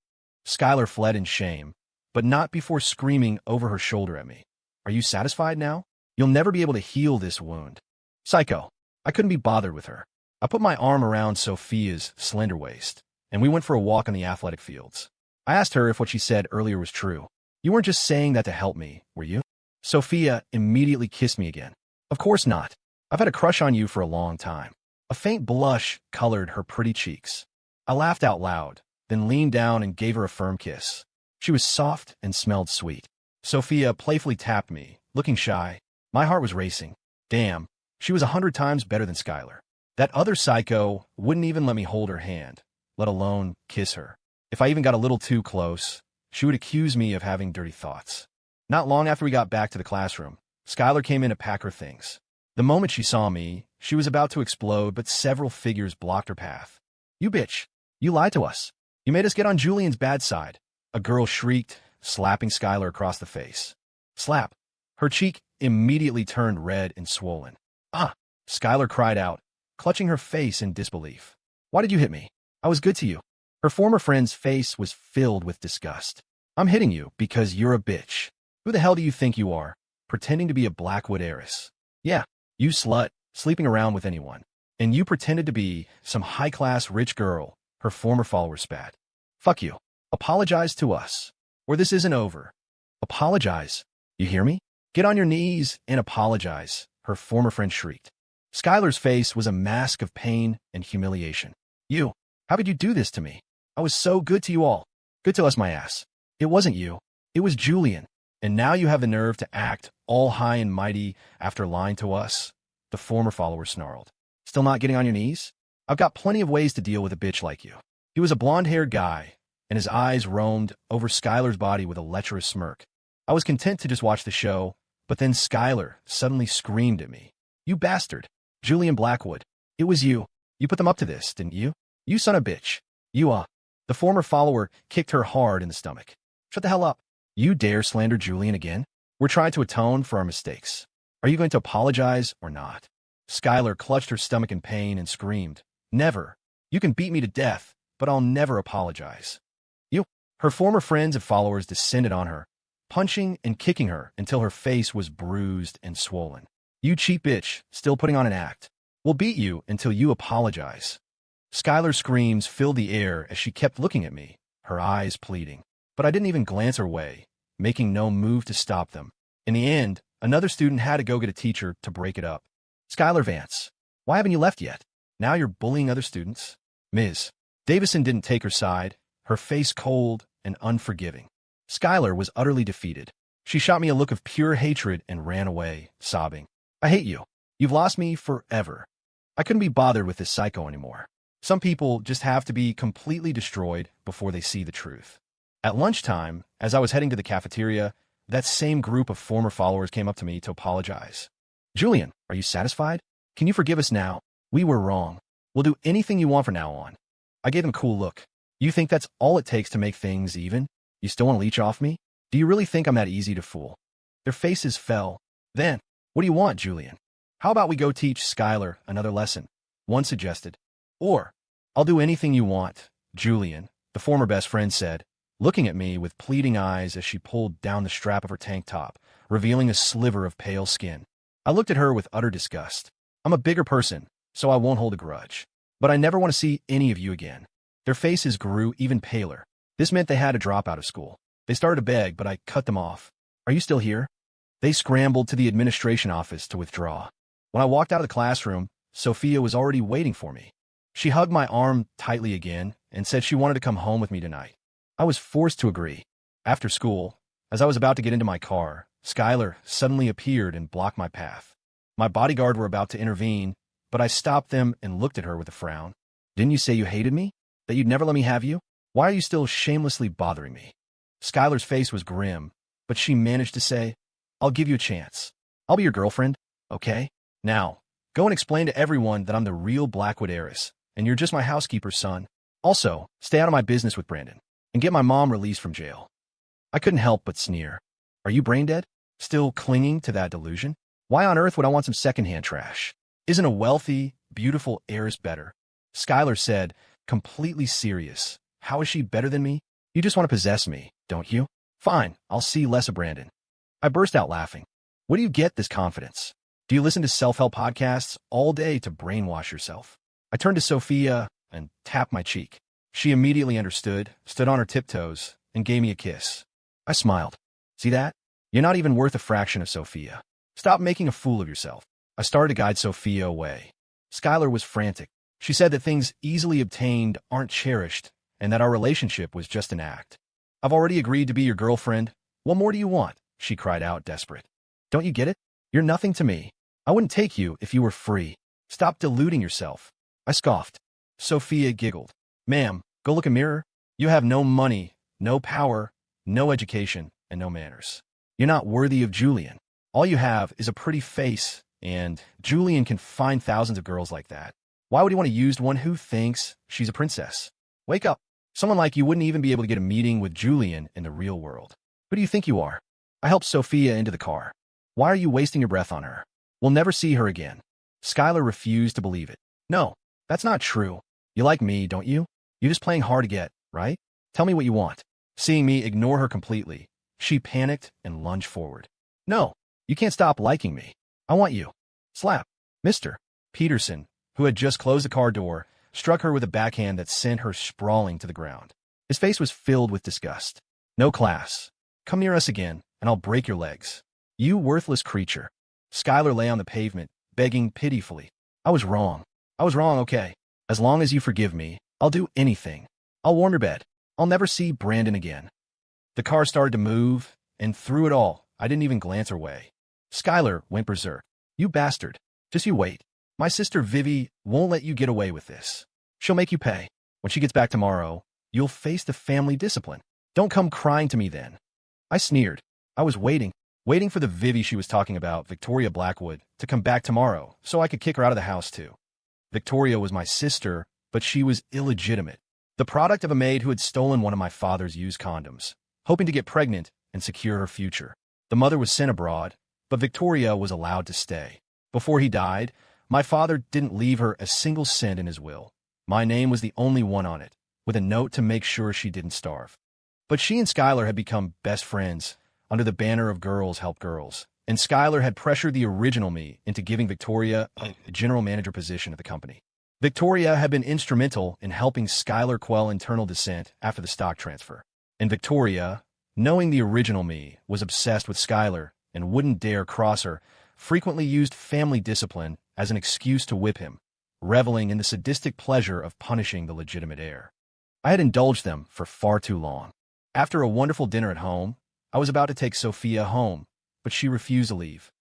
Skylar fled in shame, but not before screaming over her shoulder at me. Are you satisfied now? You'll never be able to heal this wound. Psycho. I couldn't be bothered with her. I put my arm around Sophia's slender waist, and we went for a walk on the athletic fields. I asked her if what she said earlier was true. You weren't just saying that to help me, were you? Sophia immediately kissed me again. Of course not. I've had a crush on you for a long time. A faint blush colored her pretty cheeks. I laughed out loud, then leaned down and gave her a firm kiss. She was soft and smelled sweet. Sophia playfully tapped me, looking shy. My heart was racing. Damn, she was 100 times better than Skylar. That other psycho wouldn't even let me hold her hand, let alone kiss her. If I even got a little too close, she would accuse me of having dirty thoughts. Not long after we got back to the classroom, Skylar came in to pack her things. The moment she saw me, she was about to explode, but several figures blocked her path. You bitch. You lied to us. You made us get on Julian's bad side. A girl shrieked, slapping Skylar across the face. Slap. Her cheek immediately turned red and swollen. Ah! Skylar cried out, clutching her face in disbelief. Why did you hit me? I was good to you. Her former friend's face was filled with disgust. I'm hitting you because you're a bitch. Who the hell do you think you are? Pretending to be a Blackwood heiress. Yeah, you slut, sleeping around with anyone. And you pretended to be some high-class rich girl, her former followers spat. Fuck you. Apologize to us, or this isn't over. Apologize. You hear me? Get on your knees and apologize, her former friend shrieked. Skylar's face was a mask of pain and humiliation. You. How could you do this to me? I was so good to you all. Good to us, my ass. It wasn't you. It was Julian. And now you have the nerve to act all high and mighty after lying to us, the former follower snarled. Still not getting on your knees? I've got plenty of ways to deal with a bitch like you. He was a blonde-haired guy, and his eyes roamed over Skylar's body with a lecherous smirk. I was content to just watch the show, but then Skylar suddenly screamed at me. You bastard. Julian Blackwood. It was you. You put them up to this, didn't you? You son of a bitch. You, The former follower kicked her hard in the stomach. Shut the hell up. You dare slander Julian again? We're trying to atone for our mistakes. Are you going to apologize or not? Skylar clutched her stomach in pain and screamed. Never. You can beat me to death, but I'll never apologize. You. Her former friends and followers descended on her, punching and kicking her until her face was bruised and swollen. You cheap bitch, still putting on an act. We'll beat you until you apologize. Skylar's screams filled the air as she kept looking at me, her eyes pleading. But I didn't even glance her way, making no move to stop them. In the end, another student had to go get a teacher to break it up. Skylar Vance, why haven't you left yet? Now you're bullying other students? Ms. Davison didn't take her side, her face cold and unforgiving. Skylar was utterly defeated. She shot me a look of pure hatred and ran away, sobbing. I hate you. You've lost me forever. I couldn't be bothered with this psycho anymore. Some people just have to be completely destroyed before they see the truth. At lunchtime, as I was heading to the cafeteria, that same group of former followers came up to me to apologize. Julian, are you satisfied? Can you forgive us now? We were wrong. We'll do anything you want from now on. I gave them a cool look. You think that's all it takes to make things even? You still want to leech off me? Do you really think I'm that easy to fool? Their faces fell. Then, what do you want, Julian? How about we go teach Skylar another lesson? One suggested. Or, I'll do anything you want, Julian, the former best friend said, looking at me with pleading eyes as she pulled down the strap of her tank top, revealing a sliver of pale skin. I looked at her with utter disgust. I'm a bigger person, so I won't hold a grudge. But I never want to see any of you again. Their faces grew even paler. This meant they had to drop out of school. They started to beg, but I cut them off. Are you still here? They scrambled to the administration office to withdraw. When I walked out of the classroom, Sophia was already waiting for me. She hugged my arm tightly again and said she wanted to come home with me tonight. I was forced to agree. After school, as I was about to get into my car, Skylar suddenly appeared and blocked my path. My bodyguard were about to intervene, but I stopped them and looked at her with a frown. Didn't you say you hated me? That you'd never let me have you? Why are you still shamelessly bothering me? Skylar's face was grim, but she managed to say, I'll give you a chance. I'll be your girlfriend, okay? Now, go and explain to everyone that I'm the real Blackwood heiress, and you're just my housekeeper's son. Also, stay out of my business with Brandon, and get my mom released from jail. I couldn't help but sneer. Are you brain dead? Still clinging to that delusion? Why on earth would I want some secondhand trash? Isn't a wealthy, beautiful heiress better? Skylar said, completely serious. How is she better than me? You just want to possess me, don't you? Fine, I'll see less of Brandon. I burst out laughing. Where do you get this confidence? Do you listen to self-help podcasts all day to brainwash yourself? I turned to Sophia and tapped my cheek. She immediately understood, stood on her tiptoes, and gave me a kiss. I smiled. See that? You're not even worth a fraction of Sophia. Stop making a fool of yourself. I started to guide Sophia away. Skylar was frantic. She said that things easily obtained aren't cherished, and that our relationship was just an act. I've already agreed to be your girlfriend. What more do you want? She cried out, desperate. Don't you get it? You're nothing to me. I wouldn't take you if you were free. Stop deluding yourself. I scoffed. Sophia giggled. Ma'am, go look in a mirror. You have no money, no power, no education, and no manners. You're not worthy of Julian. All you have is a pretty face, and Julian can find thousands of girls like that. Why would he want to use one who thinks she's a princess? Wake up. Someone like you wouldn't even be able to get a meeting with Julian in the real world. Who do you think you are? I helped Sophia into the car. Why are you wasting your breath on her? We'll never see her again. Skylar refused to believe it. No, that's not true. You like me, don't you? You're just playing hard to get, right? Tell me what you want. Seeing me ignore her completely, she panicked and lunged forward. No, you can't stop liking me. I want you. Slap. Mr. Peterson, who had just closed the car door, struck her with a backhand that sent her sprawling to the ground. His face was filled with disgust. No class. Come near us again, and I'll break your legs. You worthless creature. Skylar lay on the pavement, begging pitifully. I was wrong. I was wrong, okay. As long as you forgive me, I'll do anything. I'll warm your bed. I'll never see Brandon again. The car started to move, and through it all, I didn't even glance her way. Skylar went berserk. You bastard. Just you wait. My sister Vivi won't let you get away with this. She'll make you pay. When she gets back tomorrow, you'll face the family discipline. Don't come crying to me then. I sneered. I was waiting for the Vivi she was talking about, Victoria Blackwood, to come back tomorrow so I could kick her out of the house too. Victoria was my sister, but she was illegitimate. The product of a maid who had stolen one of my father's used condoms, hoping to get pregnant and secure her future. The mother was sent abroad, but Victoria was allowed to stay. Before he died, my father didn't leave her a single cent in his will. My name was the only one on it, with a note to make sure she didn't starve. But she and Skylar had become best friends under the banner of Girls Help Girls, and Skylar had pressured the original me into giving Victoria a general manager position at the company. Victoria had been instrumental in helping Skylar quell internal dissent after the stock transfer. And Victoria, knowing the original me was obsessed with Skylar and wouldn't dare cross her, frequently used family discipline as an excuse to whip him, reveling in the sadistic pleasure of punishing the legitimate heir. I had indulged them for far too long. After a wonderful dinner at home, I was about to take Sophia home, but she refused to leave.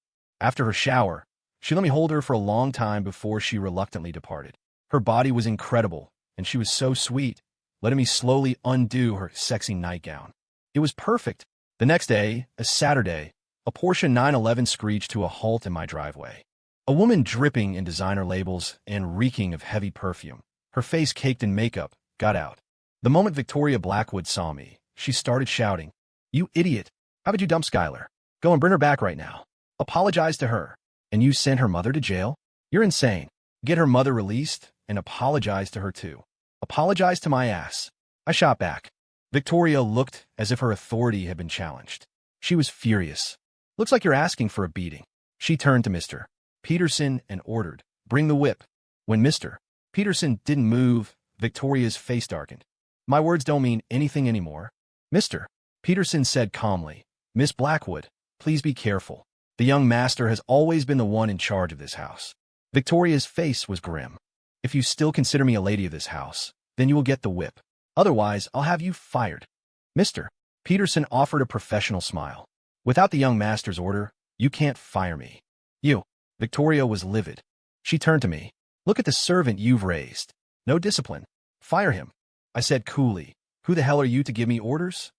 After her shower, she let me hold her for a long time before she reluctantly departed. Her body was incredible, and she was so sweet, letting me slowly undo her sexy nightgown. It was perfect. The next day, a Saturday, a Porsche 911 screeched to a halt in my driveway. A woman dripping in designer labels and reeking of heavy perfume, her face caked in makeup, got out. The moment Victoria Blackwood saw me, she started shouting, "You idiot! How could you dump Skylar? Go and bring her back right now. Apologize to her. And you sent her mother to jail? You're insane. Get her mother released and apologize to her too. Apologize to my ass." I shot back. Victoria looked as if her authority had been challenged. She was furious. "Looks like you're asking for a beating." She turned to Mr. Peterson and ordered, "Bring the whip." When Mr. Peterson didn't move, Victoria's face darkened. My words don't mean anything anymore. Mr. Peterson said calmly, Miss Blackwood, please be careful. The young master has always been the one in charge of this house. Victoria's face was grim. If you still consider me a lady of this house, then you will get the whip. Otherwise, I'll have you fired. Mr. Peterson offered a professional smile. Without the young master's order, you can't fire me. You. Victoria was livid. She turned to me. Look at the servant you've raised. No discipline. Fire him. I said coolly. Who the hell are you to give me orders?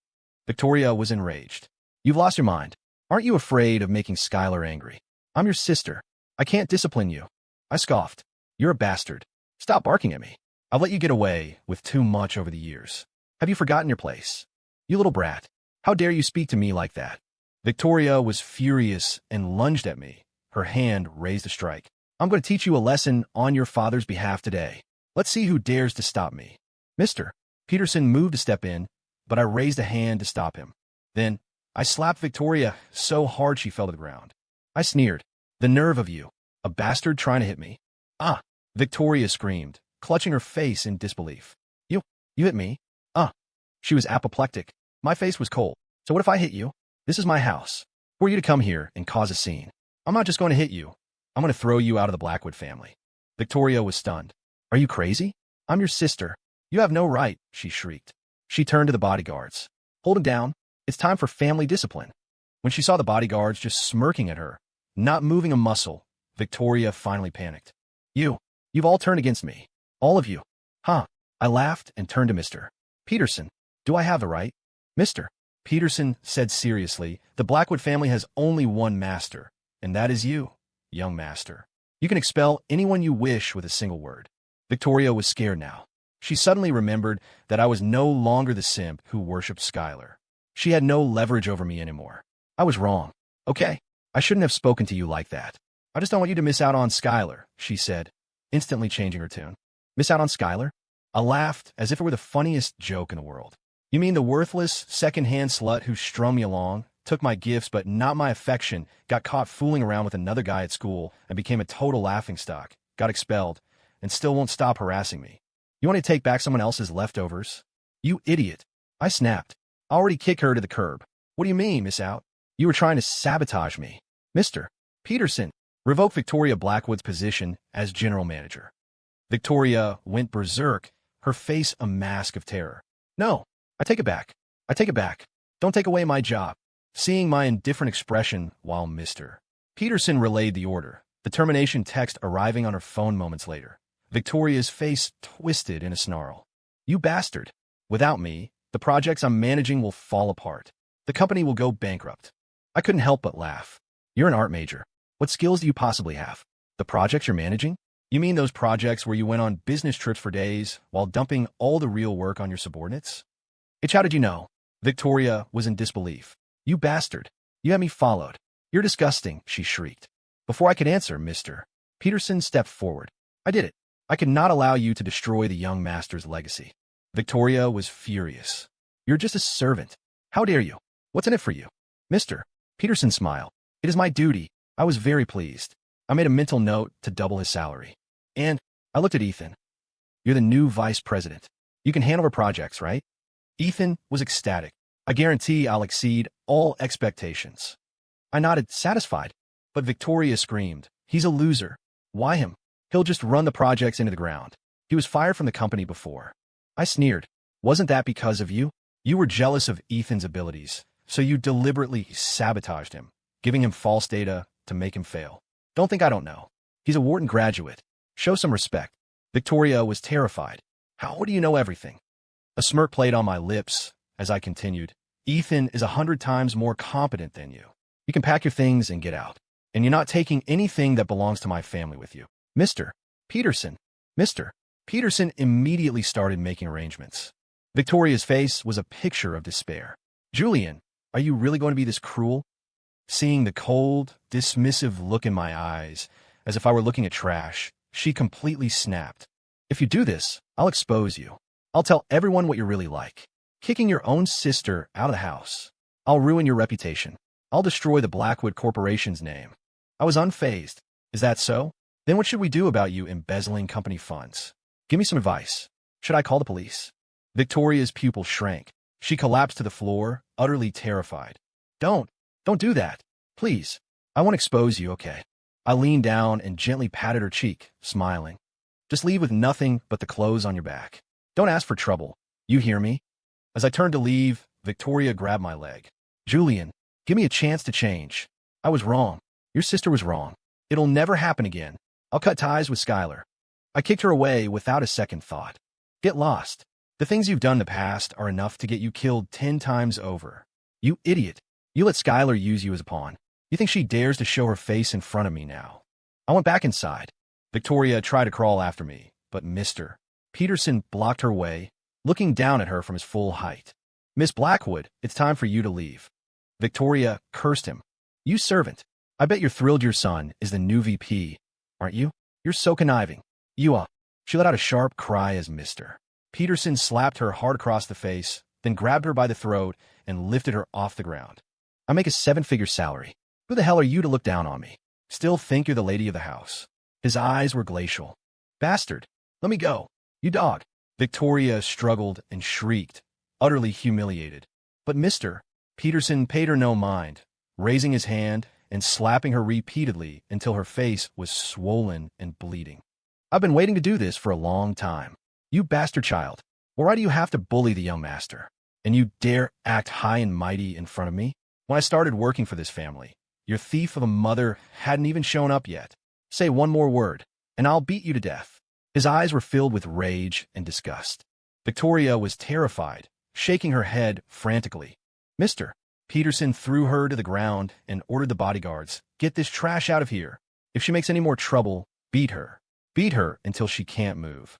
Victoria was enraged. You've lost your mind. Aren't you afraid of making Skylar angry? I'm your sister. I can't discipline you. I scoffed. You're a bastard. Stop barking at me. I've let you get away with too much over the years. Have you forgotten your place? You little brat. How dare you speak to me like that? Victoria was furious and lunged at me, her hand raised to strike. I'm going to teach you a lesson on your father's behalf today. Let's see who dares to stop me. Mr. Peterson moved to step in, but I raised a hand to stop him. Then, I slapped Victoria so hard she fell to the ground. I sneered. The nerve of you. A bastard trying to hit me. Ah! Victoria screamed, clutching her face in disbelief. You hit me? She was apoplectic. My face was cold. So what if I hit you? This is my house. Who are you to come here and cause a scene? I'm not just going to hit you. I'm going to throw you out of the Blackwood family. Victoria was stunned. Are you crazy? I'm your sister. You have no right, she shrieked. She turned to the bodyguards. Hold him down. It's time for family discipline. When she saw the bodyguards just smirking at her, not moving a muscle, Victoria finally panicked. You've all turned against me. All of you. Huh? I laughed and turned to Mr. Peterson. Do I have the right? Mr. Peterson said seriously, the Blackwood family has only one master, and that is you, young master. You can expel anyone you wish with a single word. Victoria was scared now. She suddenly remembered that I was no longer the simp who worshipped Skylar. She had no leverage over me anymore. I was wrong. Okay, I shouldn't have spoken to you like that. I just don't want you to miss out on Skylar, she said, instantly changing her tune. Miss out on Skylar? I laughed as if it were the funniest joke in the world. You mean the worthless, second-hand slut who strung me along, took my gifts but not my affection, got caught fooling around with another guy at school, and became a total laughingstock, got expelled, and still won't stop harassing me? You want to take back someone else's leftovers? You idiot. I snapped. I already kicked her to the curb. What do you mean, miss out? You were trying to sabotage me. Mr. Peterson, revoke Victoria Blackwood's position as general manager. Victoria went berserk, her face a mask of terror. No, I take it back. I take it back. Don't take away my job. Seeing my indifferent expression while Mr. Peterson relayed the order, the termination text arriving on her phone moments later. Victoria's face twisted in a snarl. You bastard. Without me, the projects I'm managing will fall apart. The company will go bankrupt. I couldn't help but laugh. You're an art major. What skills do you possibly have? The projects you're managing? You mean those projects where you went on business trips for days while dumping all the real work on your subordinates? How did you know? Victoria was in disbelief. You bastard. You had me followed. You're disgusting, she shrieked. Before I could answer, Mr. Peterson stepped forward. I did it. I could not allow you to destroy the young master's legacy. Victoria was furious. You're just a servant. How dare you? What's in it for you? Mr. Peterson smiled. It is my duty. I was very pleased. I made a mental note to double his salary. And I looked at Ethan. You're the new vice president. You can hand over projects, right? Ethan was ecstatic. I guarantee I'll exceed all expectations. I nodded, satisfied. But Victoria screamed, he's a loser. Why him? He'll just run the projects into the ground. He was fired from the company before. I sneered. Wasn't that because of you? You were jealous of Ethan's abilities, so you deliberately sabotaged him, giving him false data to make him fail. Don't think I don't know. He's a Wharton graduate. Show some respect. Victoria was terrified. How do you know everything? A smirk played on my lips as I continued. Ethan is 100 times more competent than you. You can pack your things and get out. And you're not taking anything that belongs to my family with you. Mr. Peterson. Mr. Peterson immediately started making arrangements. Victoria's face was a picture of despair. Julian, are you really going to be this cruel? Seeing the cold, dismissive look in my eyes, as if I were looking at trash, she completely snapped. If you do this, I'll expose you. I'll tell everyone what you're really like. Kicking your own sister out of the house. I'll ruin your reputation. I'll destroy the Blackwood Corporation's name. I was unfazed. Is that so? Then what should we do about you embezzling company funds? Give me some advice. Should I call the police? Victoria's pupil shrank. She collapsed to the floor, utterly terrified. Don't do that. Please. I won't expose you, okay? I leaned down and gently patted her cheek, smiling. Just leave with nothing but the clothes on your back. Don't ask for trouble. You hear me? As I turned to leave, Victoria grabbed my leg. Julian, give me a chance to change. I was wrong. Your sister was wrong. It'll never happen again. I'll cut ties with Skylar. I kicked her away without a second thought. Get lost. The things you've done in the past are enough to get you killed 10 times over. You idiot. You let Skylar use you as a pawn. You think she dares to show her face in front of me now? I went back inside. Victoria tried to crawl after me, but Mr. Peterson blocked her way, looking down at her from his full height. Miss Blackwood, it's time for you to leave. Victoria cursed him. You servant. I bet you're thrilled your son is the new VP, aren't you? You're so conniving. She let out a sharp cry as Mr. Peterson slapped her hard across the face, then grabbed her by the throat and lifted her off the ground. I make a 7-figure salary. Who the hell are you to look down on me? Still think you're the lady of the house. His eyes were glacial. Bastard, let me go. You dog. Victoria struggled and shrieked, utterly humiliated. But Mr. Peterson paid her no mind, raising his hand and slapping her repeatedly until her face was swollen and bleeding. I've been waiting to do this for a long time. You bastard child. Why do you have to bully the young master? And you dare act high and mighty in front of me? When I started working for this family, your thief of a mother hadn't even shown up yet. Say one more word, and I'll beat you to death. His eyes were filled with rage and disgust. Victoria was terrified, shaking her head frantically. Mr. Peterson threw her to the ground and ordered the bodyguards, get this trash out of here. If she makes any more trouble, beat her. Beat her until she can't move.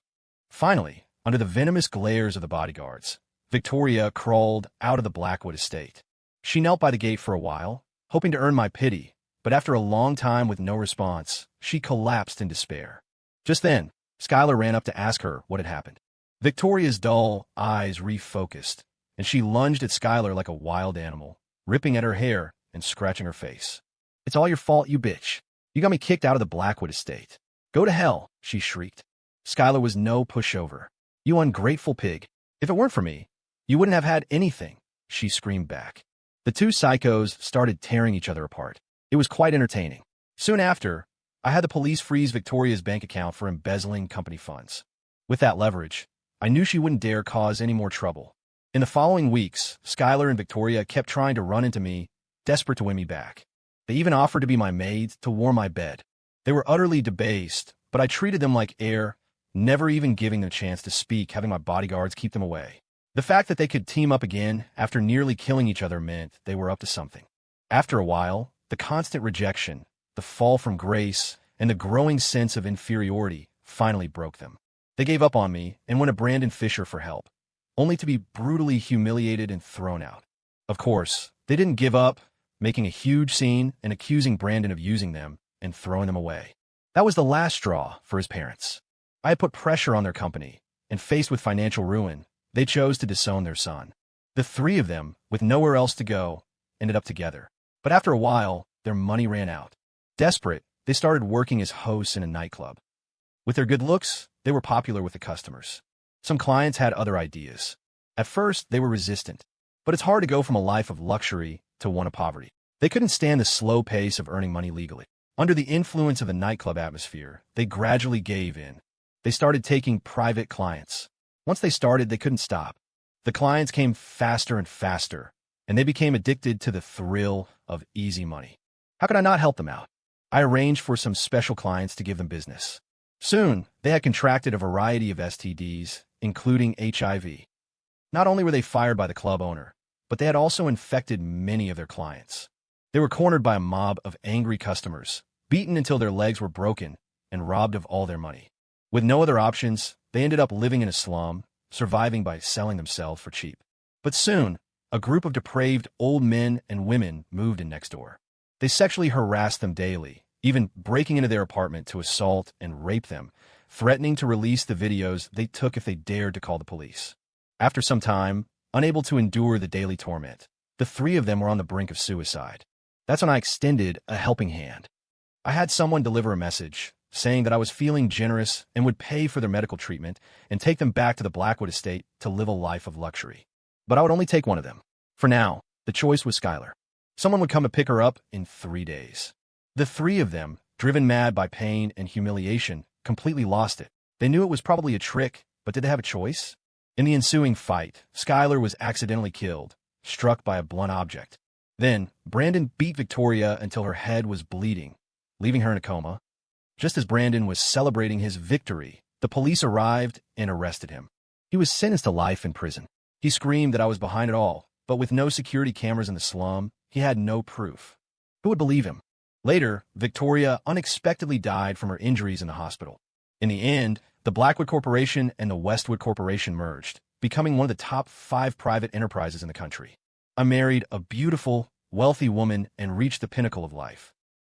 Finally, under the venomous glares of the bodyguards, Victoria crawled out of the Blackwood estate. She knelt by the gate for a while, hoping to earn my pity, but after a long time with no response, she collapsed in despair. Just then, Skylar ran up to ask her what had happened. Victoria's dull eyes refocused, and she lunged at Skylar like a wild animal, ripping at her hair and scratching her face. It's all your fault, you bitch. You got me kicked out of the Blackwood estate. Go to hell, she shrieked. Skylar was no pushover. You ungrateful pig. If it weren't for me, you wouldn't have had anything, she screamed back. The two psychos started tearing each other apart. It was quite entertaining. Soon after, I had the police freeze Victoria's bank account for embezzling company funds. With that leverage, I knew she wouldn't dare cause any more trouble. In the following weeks, Skylar and Victoria kept trying to run into me, desperate to win me back. They even offered to be my maid to warm my bed. They were utterly debased, but I treated them like air, never even giving them a chance to speak, having my bodyguards keep them away. The fact that they could team up again after nearly killing each other meant they were up to something. After a while, the constant rejection, the fall from grace, and the growing sense of inferiority finally broke them. They gave up on me and went to Brandon Fisher for help, only to be brutally humiliated and thrown out. Of course, they didn't give up, making a huge scene and accusing Brandon of using them and throwing them away. That was the last straw for his parents. I had put pressure on their company, and faced with financial ruin, they chose to disown their son. The three of them, with nowhere else to go, ended up together. But after a while, their money ran out. Desperate, they started working as hosts in a nightclub. With their good looks, they were popular with the customers. Some clients had other ideas. At first, they were resistant, but it's hard to go from a life of luxury to one of poverty. They couldn't stand the slow pace of earning money legally. Under the influence of the nightclub atmosphere, they gradually gave in. They started taking private clients. Once they started, they couldn't stop. The clients came faster and faster, and they became addicted to the thrill of easy money. How could I not help them out? I arranged for some special clients to give them business. Soon, they had contracted a variety of STDs, including HIV. Not only were they fired by the club owner, but they had also infected many of their clients. They were cornered by a mob of angry customers, beaten until their legs were broken, and robbed of all their money. With no other options, they ended up living in a slum, surviving by selling themselves for cheap. But soon, a group of depraved old men and women moved in next door. They sexually harassed them daily, even breaking into their apartment to assault and rape them, threatening to release the videos they took if they dared to call the police. After some time, unable to endure the daily torment, the three of them were on the brink of suicide. That's when I extended a helping hand. I had someone deliver a message, saying that I was feeling generous and would pay for their medical treatment and take them back to the Blackwood estate to live a life of luxury. But I would only take one of them. For now, the choice was Skylar. Someone would come to pick her up in 3 days. The three of them, driven mad by pain and humiliation, completely lost it. They knew it was probably a trick, but did they have a choice? In the ensuing fight, Skylar was accidentally killed, struck by a blunt object. Then, Brandon beat Victoria until her head was bleeding, leaving her in a coma. Just as Brandon was celebrating his victory, the police arrived and arrested him. He was sentenced to life in prison. He screamed that I was behind it all, but with no security cameras in the slum, he had no proof. Who would believe him? Later, Victoria unexpectedly died from her injuries in the hospital. In the end, the Blackwood Corporation and the Westwood Corporation merged, becoming one of the top 5 private enterprises in the country. I married a beautiful, wealthy woman and reached the pinnacle of life.